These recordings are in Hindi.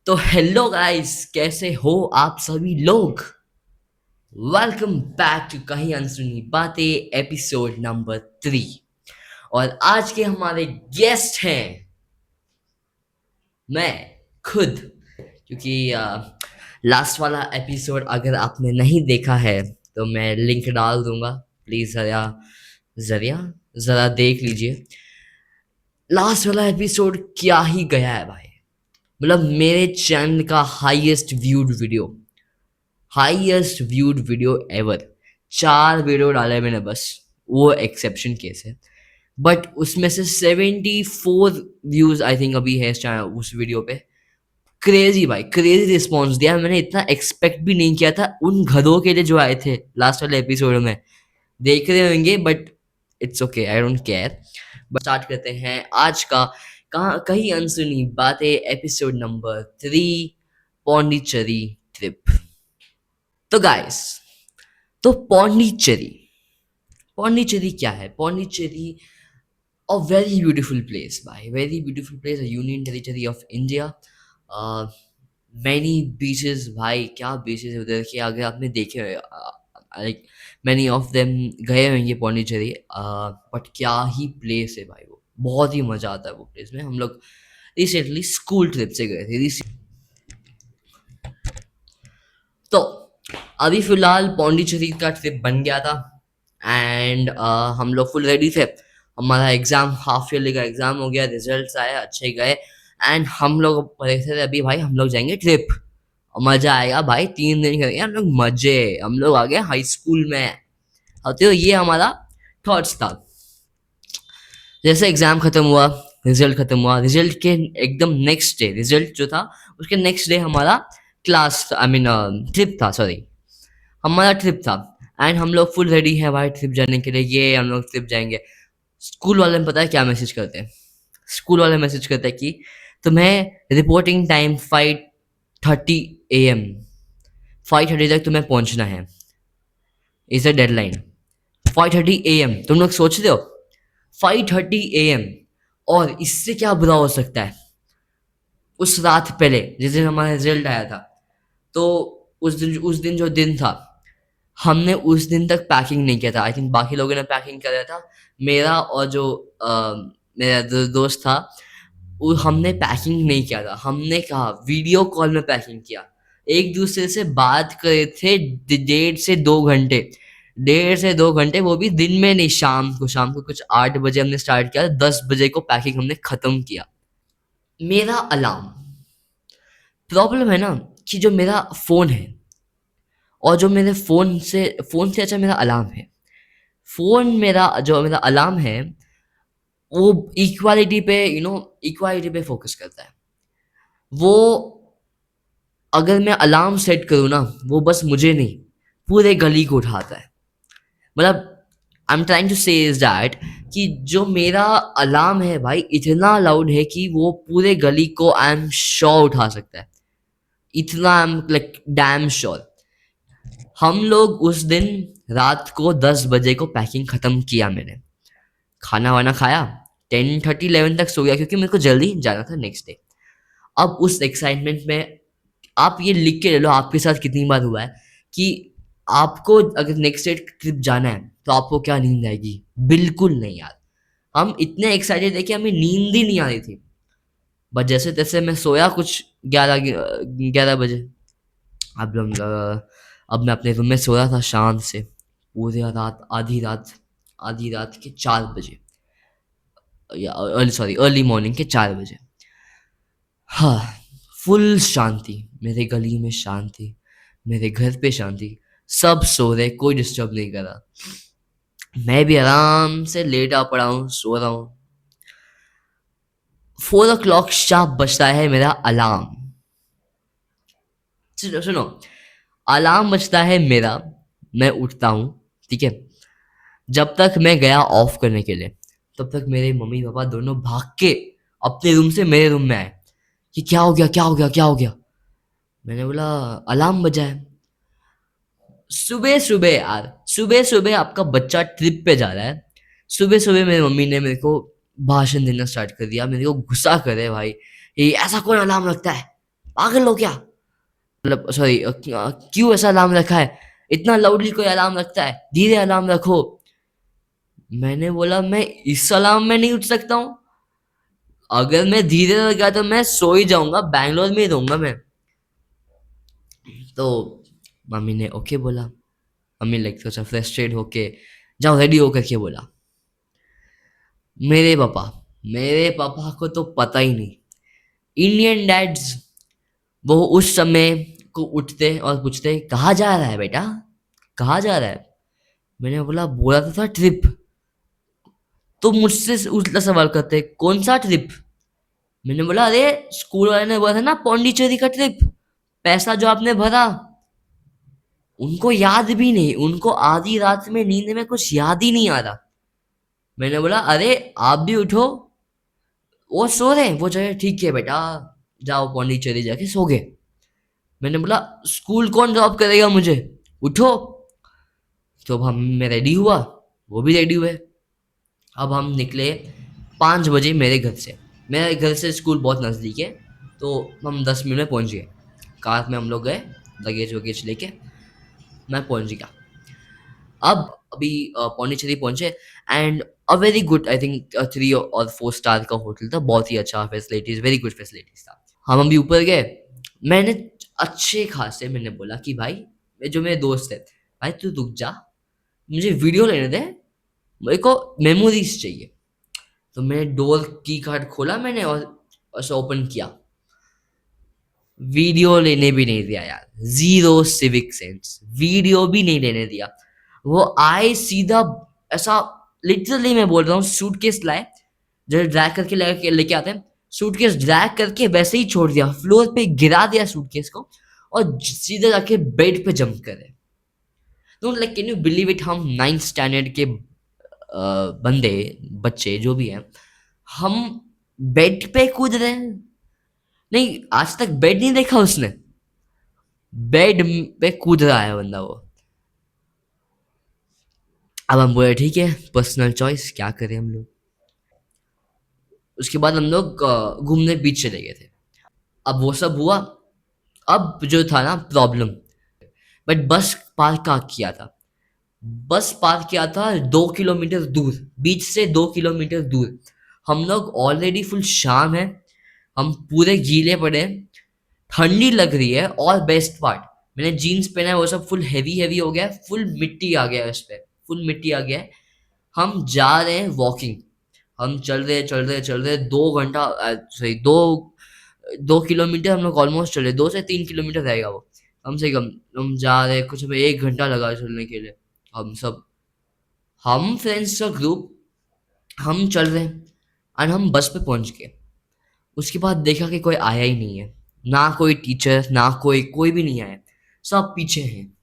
तो हेलो गाइस, कैसे हो आप सभी लोग। वेलकम बैक टू कहीं अनसुनी बातें एपिसोड नंबर 3। और आज के हमारे गेस्ट हैं मैं खुद, क्योंकि लास्ट वाला एपिसोड अगर आपने नहीं देखा है तो मैं लिंक डाल दूंगा। प्लीज जरिया जरा देख लीजिए। लास्ट वाला एपिसोड क्या ही गया है भाई। मतलब मेरे चैनल का highest viewed video ever. 4 video डाले मैंने बस, वो एक्सेप्शन केस है। बट उसमें से 74 व्यूज आई थिंक अभी है उस वीडियो पे। क्रेजी भाई, क्रेजी रिस्पॉन्स दिया। मैंने इतना एक्सपेक्ट भी नहीं किया था उन घरों के लिए जो आए थे लास्ट वाले एपिसोड में। देख रहे होंगे but it's okay, I don't care. But start करते हैं आज का कहीं अनसुनी बातें एपिसोड नंबर 3, पौंडीचेरी ट्रिप। तो गाइस, तो पौंडीचेरी क्या है? Pondicherry a very beautiful place भाई, very beautiful place, union territory of India. Many beaches भाई, क्या बीचेस है उधर के। अगर आपने देखे लाइक मैनी ऑफ देम गए होंगे पौंडीचेरी। बट क्या ही प्लेस है भाई, वो बहुत ही मजा आता है वो प्लेस में। हम लोग रिसेंटली स्कूल ट्रिप से गए थे। तो अभी फिलहाल पौंडीचेरी का ट्रिप बन गया था एंड हम लोग फुल रेडी थे। हमारा एग्जाम, हाफ ईयरली का एग्जाम हो गया, रिजल्ट्स आए, अच्छे गए। एंड हम लोग पढ़े थे अभी भाई हम लोग जाएंगे ट्रिप, मजा आएगा भाई, 3 दिन करेंगे हम लोग मजे। हम लोग आ गए हाई स्कूल में। तो ये हमारा थॉट्स था। जैसे एग्जाम खत्म हुआ, रिजल्ट खत्म हुआ, रिजल्ट के एकदम नेक्स्ट डे, रिजल्ट जो था उसके नेक्स्ट डे हमारा क्लास आई मीन ट्रिप था, सॉरी हमारा ट्रिप था। एंड हम लोग फुल रेडी है भाई ट्रिप जाने के लिए। ये हम लोग ट्रिप जाएंगे। स्कूल वाले में पता है क्या मैसेज करते हैं? स्कूल वाले मैसेज करते हैं कि तुम्हें रिपोर्टिंग टाइम 5:30 AM, 5:30 तक तुम्हें पहुंचना है, इज अ डेडलाइन। 5:30 AM, तुम लोग सोच रहे हो 5:30 AM, और इससे क्या बुरा हो सकता है? उस रात पहले जिस दिन हमारा रिजल्ट आया था, तो उस दिन जो दिन था, हमने उस दिन तक पैकिंग नहीं किया था। आई थिंक बाकी लोगों ने पैकिंग कर दिया था। मेरा और जो मेरा दोस्त था, वो हमने पैकिंग नहीं किया था। हमने कहा वीडियो कॉल में पैकिंग किया, एक दूसरे से बात करे थे 1.5 से 2 घंटे। 1.5 से 2 घंटे, वो भी दिन में नहीं, शाम को कुछ 8 बजे हमने स्टार्ट किया, 10 बजे को पैकिंग हमने खत्म किया। मेरा अलार्म, प्रॉब्लम है ना कि जो मेरा फोन है और जो मेरे फोन से अच्छा मेरा अलार्म है। फोन मेरा जो मेरा अलार्म है वो इक्वालिटी पे फोकस करता है। वो अगर मैं अलार्म सेट करूँ ना, वो बस मुझे नहीं, पूरे गली को उठाता है। मतलब आई एम ट्राइंग टू से इज दैट कि जो मेरा अलार्म है भाई इतना लाउड है कि वो पूरे गली को आई एम श्योर उठा सकता है। इतना I am like damn sure. हम लोग उस दिन रात को 10 बजे को पैकिंग खत्म किया। मैंने खाना वाना खाया, 10:30 11 तक सो गया क्योंकि मेरे को जल्दी जाना था नेक्स्ट डे। अब उस एक्साइटमेंट में आप ये लिख के ले लो आपके साथ कितनी बार हुआ है कि आपको अगर नेक्स्ट डे ट्रिप जाना है तो आपको क्या नींद आएगी? बिल्कुल नहीं यार। हम इतने एक्साइटेड थे कि हमें नींद ही नहीं आ रही थी। बट जैसे तैसे मैं सोया कुछ 11 बजे। अब मैं अपने रूम में सो रहा था शांत से, पूरी रात, आधी रात के 4 बजे, या अर्ली मॉर्निंग के 4 बजे। हाँ, फुल शांति, मेरे गली में शांति, मेरे घर पे शांति, सब सो रहे, कोई डिस्टर्ब नहीं कर रहा। मैं भी आराम से लेटा पड़ा हूँ, सो रहा हूँ। 4 o'clock शार्प बजता है मेरा अलार्म। सुनो सुनो, अलार्म बजता है मेरा, मैं उठता हूँ, ठीक है। जब तक मैं गया ऑफ करने के लिए, तब तक मेरे मम्मी पापा दोनों भाग के अपने रूम से मेरे रूम में आए कि क्या हो गया, क्या हो गया, क्या हो गया। मैंने बोला अलार्म बजा है। सुबह सुबह यार, सुबह सुबह आपका बच्चा ट्रिप पे जा रहा है। सुबह सुबह मेरी मम्मी ने मेरे को भाषण देना स्टार्ट कर दिया, मेरे को गुस्सा करे भाई, ये ऐसा कौन अलार्म लगता है, पागल हो क्या? मतलब सॉरी, क्यों ऐसा अलार्म रखा है? इतना लाउडली कोई अलार्म रखता है? धीरे अलार्म रखो। मैंने बोला मैं इस अलार्म में नहीं उठ सकता हूँ? अगर मैं धीरे लगा तो मैं सो ही जाऊंगा, बैंगलोर में ही रहूंगा मैं। तो मम्मी ने ओके बोला। मम्मी लाइक सोचा फ्रस्ट्रेट होके जाओ रेडी होकर के बोला। मेरे पापा मेरे पापा को तो पता ही नहीं। इंडियन डैड्स, वो उस समय को उठते और पूछते कहाँ जा रहा है बेटा, कहाँ जा रहा है? मैंने बोला बोला तो था ट्रिप। तो मुझसे उल्टा सवाल करते कौन सा ट्रिप? मैंने बोला अरे स्कूल वाले ने बोला था ना पौंडीचेरी का ट्रिप, पैसा जो आपने भरा। उनको याद भी नहीं, उनको आधी रात में नींद में कुछ याद ही नहीं आ रहा। मैंने बोला अरे आप भी उठो। वो सो रहे हैं, वो जो ठीक है बेटा जाओ पौंडीचेरी जाके सो गए। मैंने बोला स्कूल कौन ड्रॉप करेगा मुझे, उठो। तो अब हम मैं रेडी हुआ, वो भी रेडी हुए। अब हम निकले 5 बजे मेरे घर से। मेरे घर से स्कूल बहुत नज़दीक है, तो हम 10 मिनट में पहुंच गए। कार में हम लोग गए, लगेज वगेज लेके मैं पहुंच गया। अब अभी पौंडीचेरी पहुंचे, and a very good, I think 3 और 4 स्टार का होटल था, बहुत ही अच्छा फैसिलिटीज, वेरी गुड फैसिलिटीज था। हम अभी ऊपर गए, मैंने अच्छे खासे मैंने बोला कि भाई, जो मेरे दोस्त है, भाई तू रुक जा, मुझे वीडियो लेने दे, मेरे को मेमोरीज चाहिए। तो मैंने डोर की कार्ड खोला मैंने और ऐसे ओपन किया, वीडियो लेने भी नहीं दिया यार, जीरो सिविक सेंस, वीडियो भी नहीं लेने दिया। वो आए सीधा ऐसा, लिटरली मैं बोल रहा हूँ, सूटकेस लाए, जो ड्रैग करके लेके लेके आते हैं, सूटकेस ड्रैग करके वैसे ही छोड़ दिया, फ्लोर पे गिरा दिया सूटकेस को, और सीधे जाके बेड पे जंप करे। तो like can you believe it, हम 9th स्टैंडर्ड के बंदे, बच्चे जो भी हैं, हम बेड पे कूद रहे हैं। नहीं, आज तक बेड नहीं देखा उसने, बेड पे कूद रहा है बंदा वो। अब हम बोले ठीक है, पर्सनल चॉइस, क्या करें हम लोग। उसके बाद हम लोग घूमने बीच चले गए थे। अब वो सब हुआ। अब जो था ना प्रॉब्लम, बट बस पार्क कहाँ किया था? बस पार्क किया था 2 किलोमीटर दूर, बीच से 2 किलोमीटर दूर। हम लोग ऑलरेडी फुल शाम है, हम पूरे गीले पड़े हैं, ठंडी लग रही है, और बेस्ट पार्ट, मैंने जीन्स पहना है, वो सब फुल हैवी हैवी हो गया है, फुल मिट्टी आ गया है उस पर, फुल मिट्टी आ गया है। हम जा रहे हैं वॉकिंग, हम चल रहे 2 घंटा, सॉरी 2 किलोमीटर हम लोग ऑलमोस्ट चले, 2 से 3 किलोमीटर रहेगा वो कम से कम। हम जा रहे, कुछ हमें 1 घंटा लगा चलने के लिए। हम सब, हम फ्रेंड्स का ग्रुप, हम चल रहे हैं, और हम बस पे पहुंच गए। उसके बाद देखा कि कोई आया ही नहीं है, ना कोई टीचर, ना कोई, कोई भी नहीं आया, सब पीछे हैं।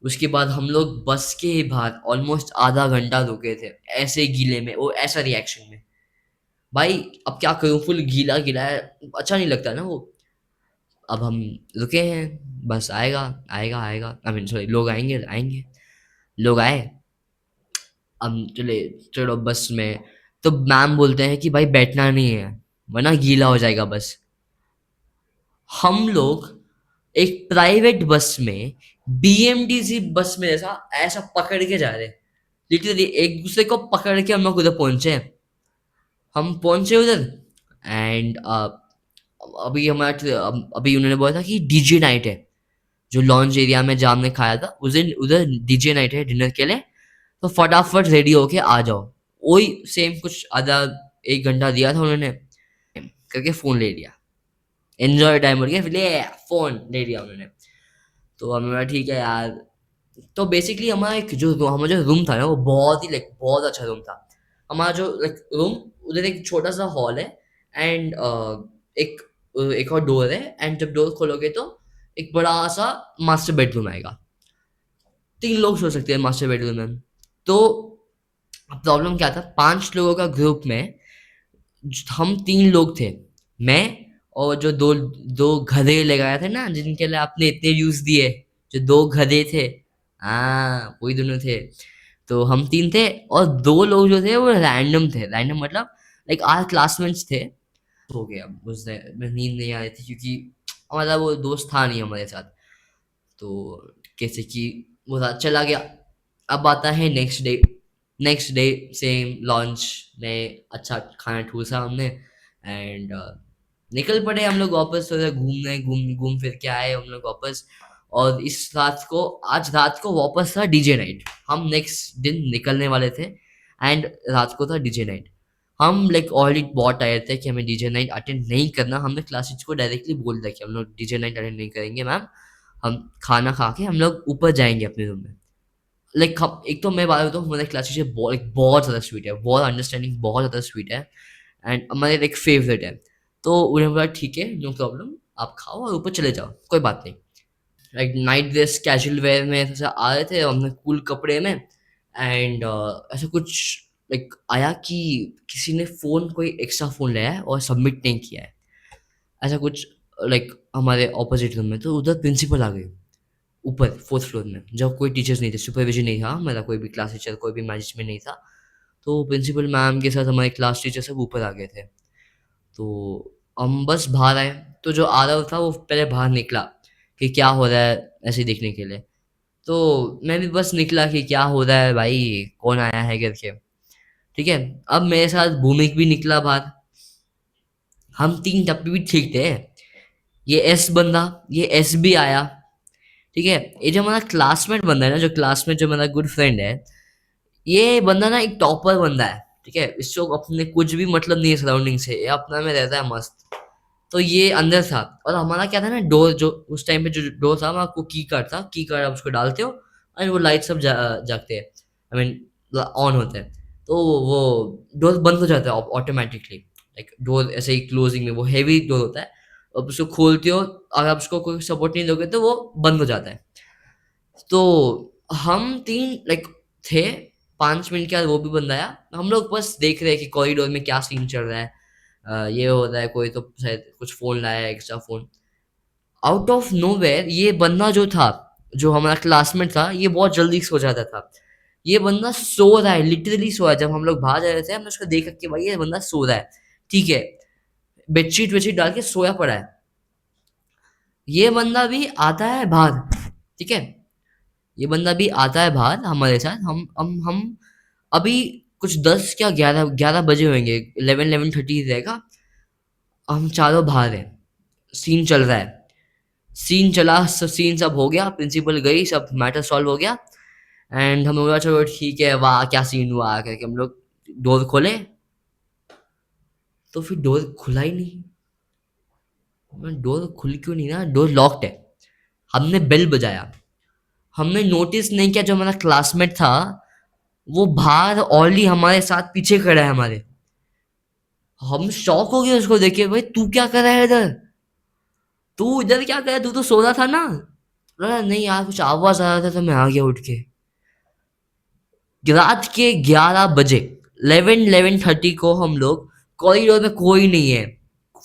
उसके बाद हम लोग बस के बाहर ऑलमोस्ट आधा घंटा रुके थे, ऐसे गीले में, वो ऐसा रिएक्शन में। भाई अब क्या करूँ, फुल गीला गीला है, अच्छा नहीं लगता ना वो। अब हम रुके हैं, बस आएगा, आएगा आएगा, आई मीन सॉरी, लोग आएंगे आएंगे। लोग आए, हम चले, चलो बस में। तो मैम बोलते हैं कि भाई बैठना नहीं है, वरना गीला हो जाएगा बस। हम लोग एक प्राइवेट बस में, बीएमटीसी बस में ऐसा ऐसा पकड़ के जा रहे हैं, लिटरली एक दूसरे को पकड़ के हम लोग उधर पहुंचे हैं। हम पहुंचे उधर, एंड अभी अभी उन्होंने बोला था कि डीजे नाइट है, जो लॉन्च एरिया में जहाँ हमने खाया था उस दिन, उधर डीजे नाइट है डिनर के लिए, तो फटाफट रेडी होके आ जाओ। वही सेम कुछ आधा 1 घंटा दिया था उन्होंने, करके फोन ले लिया, एंजॉय टाइम हो गया, ले फोन ले लिया उन्होंने। तो हमें बोला ठीक है यार। तो बेसिकली हमारा एक जो हमारा जो रूम था ना, वो बहुत ही लाइक बहुत अच्छा रूम था। हमारा जो लाइक रूम, उधर एक छोटा सा हॉल है, एंड एक एक और डोर है, एंड जब डोर खोलोगे तो एक बड़ा सा मास्टर बेडरूम आएगा। 3 लोग सो सकते हैं मास्टर बेडरूम में। तो प्रॉब्लम क्या था, 5 लोगों का ग्रुप में हम 3 लोग थे, मैं और जो दो दो गधे लगाए थे ना, जिनके लिए आपने इतने व्यूज दिए, जो 2 गधे थे, हाँ वही दोनों थे। तो हम 3 थे, और 2 लोग जो थे वो रैंडम थे, रैंडम मतलब लाइक आर क्लासमेट्स थे। हो गया, उस दिन नींद नहीं आ रही थी, क्योंकि हमारा वो दोस्त था नहीं हमारे साथ। तो कैसे कि वो रात चला गया। अब आता है next day. Next day same launch में अच्छा खाना ठूसा हमने एंड निकल पड़े हम लोग वापस, थोड़ा घूमने, घूम घूम फिर के आए हम लोग वापस। और इस रात को, आज रात को वापस था डीजे नाइट। हम नेक्स्ट दिन निकलने वाले थे एंड रात को था डीजे नाइट। हम लाइक ऑलरेडी बहुत टायर्ड थे कि हमें डीजे नाइट अटेंड नहीं करना। हमने क्लास टीचर को डायरेक्टली बोल दिया कि हम लोग डीजे नाइट अटेंड नहीं करेंगे मैम, हम खाना खा के हम लोग ऊपर जाएंगे अपने रूम में। लाइक हम, एक तो मैं बात बताऊँ, हमारे क्लास टीचर बहुत ज़्यादा स्वीट है, बहुत अंडरस्टैंडिंग, बहुत ज़्यादा स्वीट है एंड हमारे लाइक फेवरेट है। तो उन्होंने बोला ठीक है, नो प्रॉब्लम, आप खाओ और ऊपर चले जाओ, कोई बात नहीं। Like night dress casual wear में ऐसे आ रहे थे हमने, कूल कपड़े में एंड ऐसा कुछ लाइक आया कि किसी ने फ़ोन, कोई एक्स्ट्रा फ़ोन लाया है और सबमिट नहीं किया है, ऐसा कुछ लाइक हमारे ऑपोजिट रूम में। तो उधर प्रिंसिपल आ गई ऊपर फोर्थ फ्लोर में, जब कोई टीचर्स नहीं थे, सुपरविजन नहीं था मेरा, कोई भी क्लास टीचर, कोई भी मैनेजमेंट नहीं था। तो प्रिंसिपल मैम के साथ हमारे क्लास टीचर सब ऊपर आ गए थे। तो हम बस बाहर आए, तो जो आरव था वो पहले बाहर निकला कि क्या हो रहा है, ऐसे ही देखने के लिए। तो मैं भी बस निकला कि क्या हो रहा है भाई, कौन आया है करके। ठीक है, अब मेरे साथ भूमिक भी निकला बाहर। हम तीन टप्पी भी ठीक थे। ये एस बंदा, ये एस भी आया। ठीक है, ये जो हमारा क्लासमेट बंदा है ना, जो क्लासमेट जो मेरा गुड फ्रेंड है, ये बंदा ना एक टॉपर बंदा है। ठीक है, इसको अपने कुछ भी मतलब नहीं है सराउंडिंग से, ये अपना में रहता है मस्त। तो ये अंदर था और हमारा क्या था ना, डोर जो उस टाइम पे जो डोर था, वहाँ आपको की कार्ड था, की कार्ड आप उसको डालते हो और वो लाइट सब जागते हैं, आई मीन ऑन होते हैं। तो वो डोर बंद हो जाता है ऑटोमेटिकली। लाइक डोर ऐसे ही क्लोजिंग में वो हैवी डोर होता है, अब उसको खोलते हो, अगर आप उसको कोई सपोर्ट नहीं दोगे तो वो बंद हो जाता है। तो हम तीन लाइक थे, 5 मिनट के बाद वो भी बंद आया। हम लोग बस देख रहे हैं कि कॉरिडोर में क्या सीन चल रहा है। ये हो रहा है, कोई तो शायद कुछ फोन लाया है, extra phone. Out of nowhere ये बंदा जो था, जो हमारा क्लासमेट था, ये बहुत जल्दी सो जाता था। ये बंदा सो रहा है, लिटरली सो रहा है। जब हम लोग बाहर जा रहे थे, हमने उसको देखा कि भाई ये बंदा सो रहा है। ठीक है, बेडशीट वेडशीट डाल के सोया पड़ा है। ये बंदा भी आता है बाहर। ठीक है, ये बंदा भी आता है बाहर हमारे साथ। हम अभी कुछ 10 क्या 11 बजे होंगे, 11:30 रहेगा। हम चारों बाहर हैं, सीन चल रहा है। सीन चला, सब सीन सब हो गया, प्रिंसिपल गई, सब मैटर सॉल्व हो गया एंड हम बोला चलो ठीक है, वाह क्या सीन हुआ करके हम लोग डोर खोले। तो फिर डोर खुला ही नहीं। डोर खुल क्यों नहीं ना, डोर लॉक्ड है। हमने बेल बजाया, हमने नोटिस नहीं किया जो हमारा क्लासमेट था वो बाहर ऑलरेडी हमारे साथ पीछे खड़ा है हमारे। हम शॉक हो गए उसको देख के, भाई तू क्या कर रहा है इधर, तू इधर क्या कर रहा है, तू तो सो रहा था ना। बोला, नहीं यार कुछ आवाज आ रहा था तो मैं आ गया उठ के। रात के 11 बजे, 11:30 को हम लोग, कॉरिडोर में कोई नहीं है,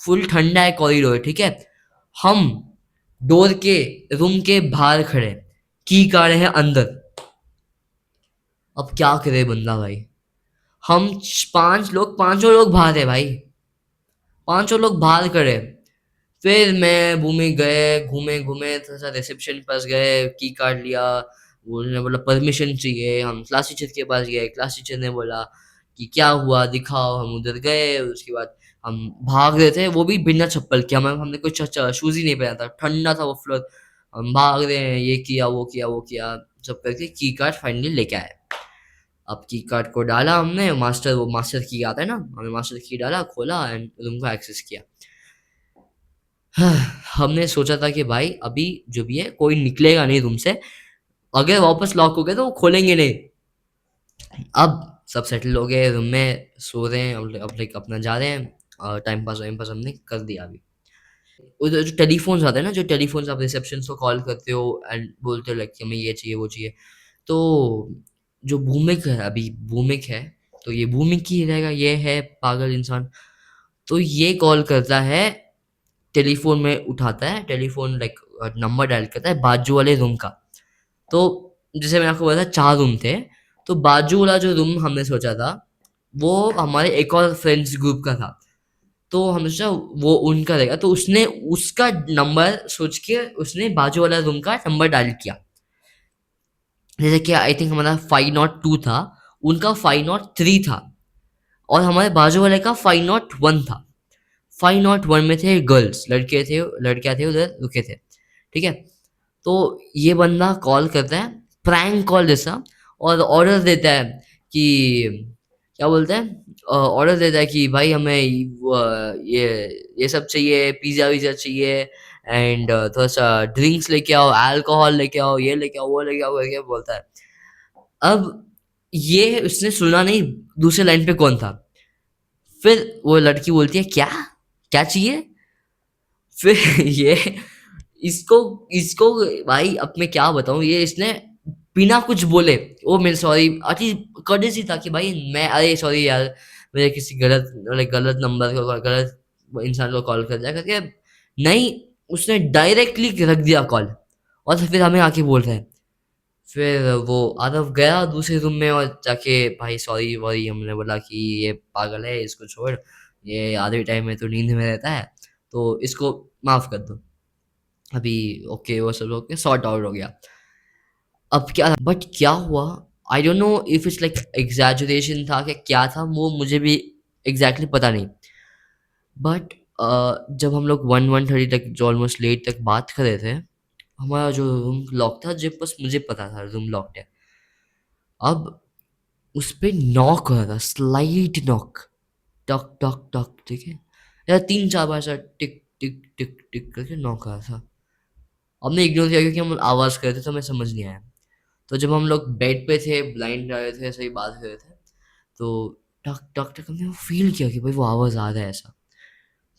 फुल ठंडा है कॉरिडोर। ठीक है, हम डोर के रूम के बाहर खड़े, की कार्ड है अंदर। अब क्या करे बंदा भाई। हम पांच लोग, पांचों लोग बाहर है भाई, पांचों लोग बाहर खड़े। फिर मैं भूमि गए, घूमे घूमे थोड़ा सा रिसेप्शन पास गए, की कार्ड लिया। उन्होंने बोला परमिशन चाहिए, हम क्लास टीचर के पास गए, क्लास टीचर ने बोला कि क्या हुआ दिखाओ। हम उधर गए, उसके बाद हम भाग रहे थे, वो भी बिना चप्पल के, हमने कोई शूज ही नहीं पहना था, ठंडा था वो फ्लोर। हम भाग रहे हैं, ये किया वो किया वो किया, सब करके की कार्ड फाइनली लेके आए। अब की कार्ड को डाला हमने, मास्टर, वो मास्टर की आता है ना, हमने मास्टर की डाला, खोला एंड रूम को एक्सेस किया। हमने सोचा था कि भाई अभी जो भी है कोई निकलेगा नहीं रूम से, अगर वापस लॉक हो गए तो वो खोलेंगे नहीं। अब सब सेटल हो गए रूम में, सो रहे हैं, अब लाइक अपना जा रहे हैं, और टाइम पास हमने कर दिया अभी। उधर जो टेलीफोन्स आते हैं ना, जो टेलीफोन्स आप रिसेप्शन को कॉल करते हो एंड बोलते हो लाइक हमें ये चाहिए वो चाहिए। तो जो भूमिक है, अभी भूमिक है, तो ये भूमिक ही रहेगा, ये है पागल इंसान। तो ये कॉल करता है, टेलीफोन में उठाता है, टेलीफोन लाइक नंबर डायल करता है बाजू वाले रूम का। तो जैसे मैंने आपको बताया 4 रूम थे, तो बाजू वाला जो रूम हमने सोचा था वो हमारे एक और फ्रेंड्स ग्रुप का था। तो हमने सोचा वो उनका रहेगा, तो उसने उसका नंबर सोच के उसने बाजू वाला रूम का नंबर डायल किया। जैसे कि आई थिंक हमारा 502 था, उनका 503 था, और हमारे बाजू वाले का 501 था। 501 में थे गर्ल्स, लड़के थे, लड़कियां थे उधर रुके थे, ठीक है। तो ये बंदा कॉल करता है, प्रैंक कॉल जैसा, और ऑर्डर देता है कि क्या बोलते हैं, ऑर्डर देता है कि भाई हमें ये सब चाहिए, पिज़्ज़ा विज़्ज़ा चाहिए, एंड थोड़ा सा ड्रिंक्स लेके आओ, अल्कोहल लेके आओ, ये लेके आओ, वो लेके आओ करके बोलता है। अब ये उसने सुना नहीं दूसरे लाइन पे कौन था। फिर वो लड़की बोलती है क्या, क्या चाहिए? फिर ये इसको इसको भाई अब मैं क्या बताऊँ, ये इसने बिना कुछ बोले, ओ मैं सॉरी, अति कर्टेसी था कि भाई मैं अरे सॉरी यार, मेरे किसी गलत गलत नंबर को, गलत इंसान को कॉल कर दिया करके, नहीं, उसने डायरेक्टली रख दिया कॉल, और फिर हमें आके बोल रहा है। फिर वो आरव गया दूसरे रूम में और जाके भाई सॉरी वॉरी, हमने बोला कि ये पागल है, इसको छोड़, ये आधे टाइम में तो नींद में रहता है, तो इसको माफ कर दो अभी। ओके, वो सब ओके, सॉर्ट आउट हो गया। अब क्या, बट क्या हुआ, I don't know if it's like exaggeration था कि क्या था, वो मुझे भी एग्जैक्टली पता नहीं। बट जब हम लोग 1-1:30 तक, जो ऑलमोस्ट लेट तक बात कर रहे थे, हमारा जो रूम लॉक था, जब बस मुझे पता था रूम लॉक्ड है। अब उस पे नॉक हो रहा था, स्लाइट नॉक, टक टक टक, ठीक है, या 3-4 बार ऐसा टिक टिक टिक टिक करके नॉक हो रहा था। हमने इग्नोर किया क्योंकि हम आवाज़ कर रहे थे, तो हमें समझ नहीं आया। तो जब हम लोग बेड पे थे, ब्लाइंड डाले थे, ऐसे ही बात कर रहे थे, तो टक टक टक हमने फील किया कि भाई वो आवाज़ आ रहा है ऐसा,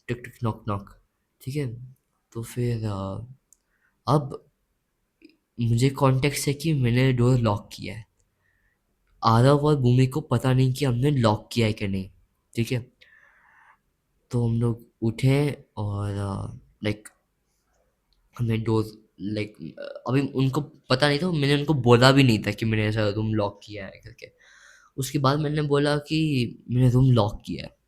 टिक टिक नॉक नॉक, ठीक है। तो फिर अब मुझे कॉन्टेक्स्ट है कि मैंने डोर लॉक किया है, आरव और भूमि को पता नहीं कि हमने लॉक किया है कि नहीं, ठीक है। तो हम लोग उठे और लाइक हमने डोर, लाइक अभी उनको पता नहीं था, मैंने उनको बोला भी नहीं था कि मैंने ऐसा रूम लॉक किया है करके। उसके बाद मैंने बोला कि मैंने रूम लॉक किया है।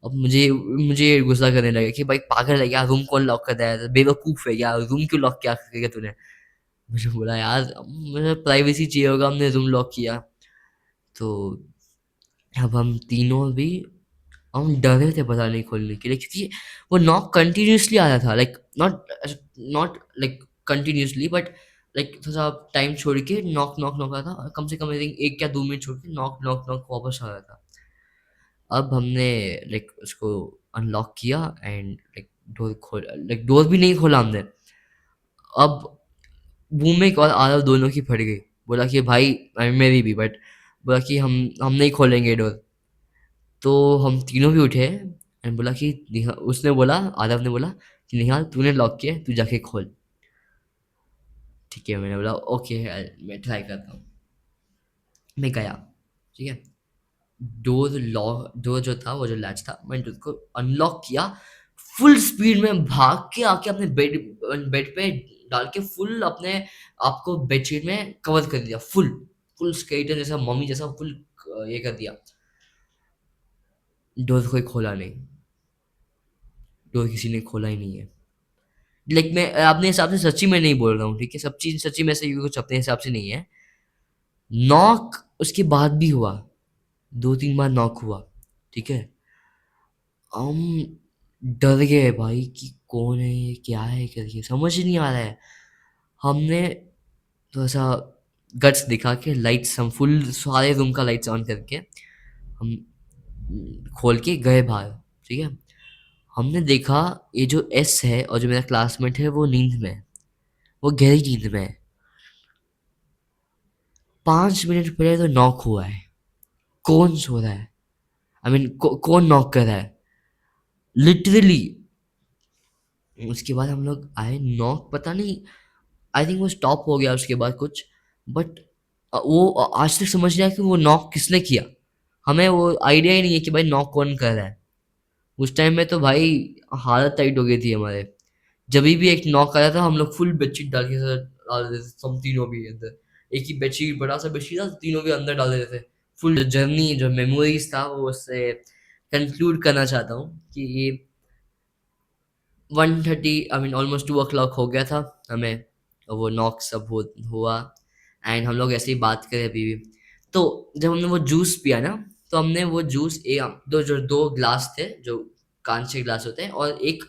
अब मुझे मुझे गुस्सा करने लगा कि भाई पागल है क्या, रूम कौन लॉक करता है, बेवकूफ़ है क्या, रूम क्यों लॉक किया करके तूने? मुझे बोला यार मुझे प्राइवेसी चाहिए होगा, हमने रूम लॉक किया। तो अब हम तीनों भी, हम डर रहे थे पता नहीं खोलने के लिए, क्योंकि वो नॉक कंटिन्यूअसली आ रहा था, like not not like continuously, but like थोड़ा टाइम छोड़ के नॉक नॉक नॉक आ रहा था, कम से कम आई थिंक 1 या 2 मिनट छोड़ के नॉक नॉक नॉक वापस आ रहा था। अब हमने लाइक उसको अनलॉक किया एंड लाइक डोर खोल, लाइक डोर भी नहीं खोला हमने। अब बूमें और आरव दोनों की फट गई, बोला कि भाई मेरी भी, बट बोला कि हम नहीं खोलेंगे डोर। तो हम तीनों भी उठे एंड बोला कि उसने बोला, आरव ने बोला कि निहाल तूने लॉक किया है, तू जाके खोल। ठीक है, मैंने बोला ओके, मैं ट्राई करता हूँ। मैं गया, ठीक है, डोर लॉक, डोर जो था, वो जो लैच था, मैंने उसको अनलॉक किया, फुल स्पीड में भाग के आके अपने बेड बेड पे डाल के फुल अपने आपको बेडशीट में कवर कर दिया, फुल फुल स्केलेटन जैसा, मम्मी जैसा, फुल ये कर दिया। डोर कोई खोला नहीं, डोर किसी ने खोला ही नहीं है। लाइक मैं अपने हिसाब से सच्ची में नहीं बोल रहा हूँ, ठीक है, सब चीज सच्ची में से कुछ अपने हिसाब से नहीं है। नॉक उसके बाद भी हुआ, 2-3 बार नॉक हुआ, ठीक है। हम डर गए भाई कि कौन है ये, क्या है करके, समझ ही नहीं आ रहा है। हमने थोड़ा सा गट्स दिखा के लाइट्स, हम फुल सारे रूम का लाइट्स ऑन करके हम खोल के गए बाहर, ठीक है। हमने देखा ये जो एस है और जो मेरा क्लासमेट है वो नींद में है, वो गहरी नींद में है। 5 मिनट पहले तो नॉक हुआ है, कौन सो रहा है, आई मीन कौन नॉक कर रहा है, लिटरली। उसके बाद हम लोग आए, नॉक पता नहीं, आई थिंक वो स्टॉप हो गया उसके बाद कुछ, बट वो आज तक समझ नहीं आया कि वो नॉक किसने किया। हमें वो आइडिया ही नहीं है कि भाई नॉक कौन कर रहा है। उस टाइम में तो भाई हालत टाइट हो गई थी हमारे। जभी भी एक नॉक आया था, हम लोग फुल बेडशीट डाल के डाल देते थे, हम तीनों भी अंदर। एक ही बेडशीट, बड़ा सा बेडशीट था, तीनों भी अंदर डाल देते थे। फुल जर्नी जो मेमोरीज था वो उससे कंक्लूड करना चाहता हूँ कि 1:30 आई मीन ऑलमोस्ट 2 o'clock हो गया था हमें, वो नॉक सब हुआ एंड हम लोग ऐसे ही बात करें अभी भी। तो जब हमने वो जूस पिया ना, तो हमने वो जूस दो ग्लास थे जो कांच के ग्लास होते हैं, और एक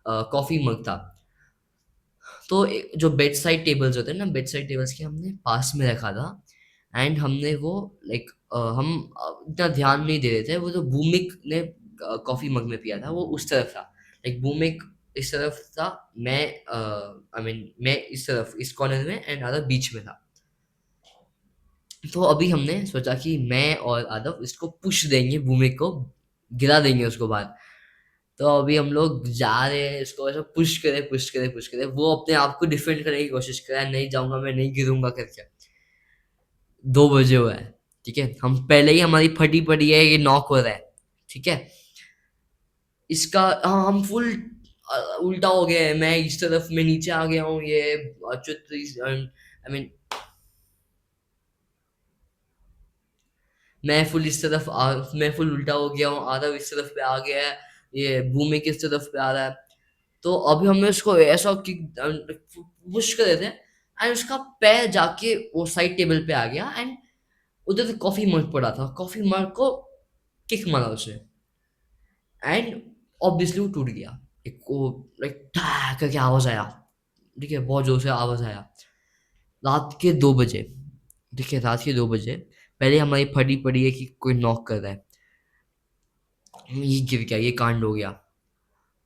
कॉफी मग था। तो जो बेड साइड टेबल्स होते हैं ना, बेड साइड टेबल्स के हमने पास में रखा था एंड हमने वो लाइक हम इतना ध्यान नहीं दे रहे थे। वो जो भूमिक ने कॉफी मग में पिया था वो उस तरफ था, लाइक भूमिक इस तरफ था, मैं आई मीन मैं इस तरफ इस कॉर्नर में एंड आदर बीच में था। तो अभी हमने सोचा कि मैं और आदव इसको पुश देंगे, भूमिक को गिरा देंगे उसको बाहर। तो अभी हम लोग जा रहे हैं, इसको ऐसा पुश करे पुश करे पुश करे, वो अपने आप को डिफेंड करने की कोशिश कर रहा है, नहीं जाऊंगा मैं, नहीं गिरूंगा करके। 2 बजे हुआ है, ठीक है, हम पहले ही हमारी फटी पड़ी है, ये नॉक हो रहा है, ठीक है। इसका हाँ, हम फुल उल्टा हो गए हैं, मैं इस तरफ में नीचे आ गया हूँ, ये अच्युत आई मीन मैं फुल उल्टा हो गया हूँ, आरव इस तरफ पे आ गया है, ये भूमि किस तरफ पे आ रहा है। तो अभी हमने उसको ऐसा किक पुश कर रहे थे एंड उसका पैर जाके वो साइड टेबल पे आ गया एंड उधर से कॉफी मग पड़ा था, कॉफी मग को किक मारा उसे एंड ऑब्वियसली वो टूट गया। एक वो लाइक ठा करके आवाज आया, ठीक है, बहुत जोर से आवाज आया। रात के 2 बजे, ठीक है, रात के 2 बजे पहले हमारी फटी पड़ी है कि कोई नॉक कर रहा है, ये गिर गया, ये कांड हो गया।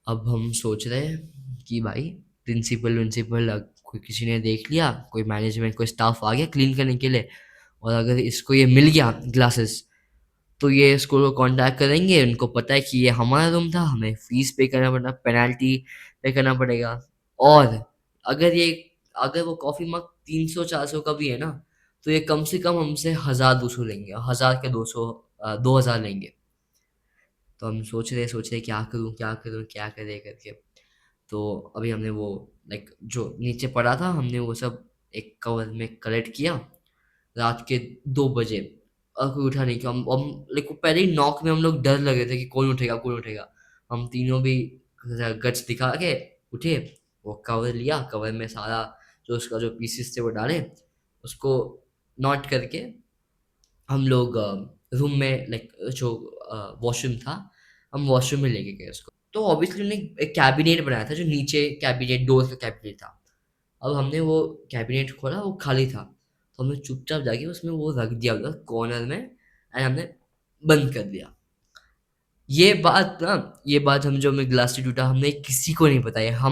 अब हम सोच रहे हैं कि भाई प्रिंसिपल विंसिपल कोई किसी ने देख लिया, कोई मैनेजमेंट कोई स्टाफ आ गया क्लीन करने के लिए, और अगर इसको ये मिल गया ग्लासेस, तो ये स्कूल को कांटेक्ट करेंगे, उनको पता है कि ये हमारा रूम था, हमें फीस पे करना पड़ता, पेनल्टी पे करना पड़ेगा। और अगर ये अगर वो कॉफी मग 300-400 का भी है ना, तो ये कम से कम हमसे 1,000-200 लेंगे, 1,000 के 200 2,000 लेंगे। तो हम सोच रहे क्या करूँ क्या करे करके। तो अभी हमने वो लाइक जो नीचे पड़ा था हमने वो सब एक कवर में कलेक्ट किया। रात के 2 बजे और कोई उठा नहीं, कि हम लाइक पहले ही नॉक में हम लोग डर लगे थे कि कौन उठेगा। हम तीनों भी गट्स दिखा के उठे, वो कवर लिया, कवर में सारा जो उसका जो पीसेस थे वो डाले, उसको नॉट करके हम लोग रूम में लाइक जो वॉशरूम था, हम वॉशरूम में लेके गए उसको। तो ऑब्वियसली उन्होंने एक कैबिनेट बनाया था, जो नीचे कैबिनेट डोर का कैबिनेट था। अब हमने वो कैबिनेट खोला, वो खाली था, तो हमने चुपचाप जाके उसमें वो रख दिया उधर कॉर्नर में एंड हमने बंद कर दिया। ये बात हम जो हमें ग्लास टूटा, हमने किसी को नहीं बताया,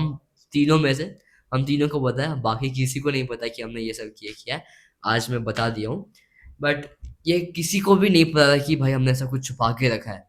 तीनों में से हम तीनों को बताया, बाकी किसी को नहीं पता कि हमने ये सब किया है। आज मैं बता दिया हूँ, बट ये किसी को भी नहीं पता था कि भाई हमने ऐसा कुछ छुपा के रखा है।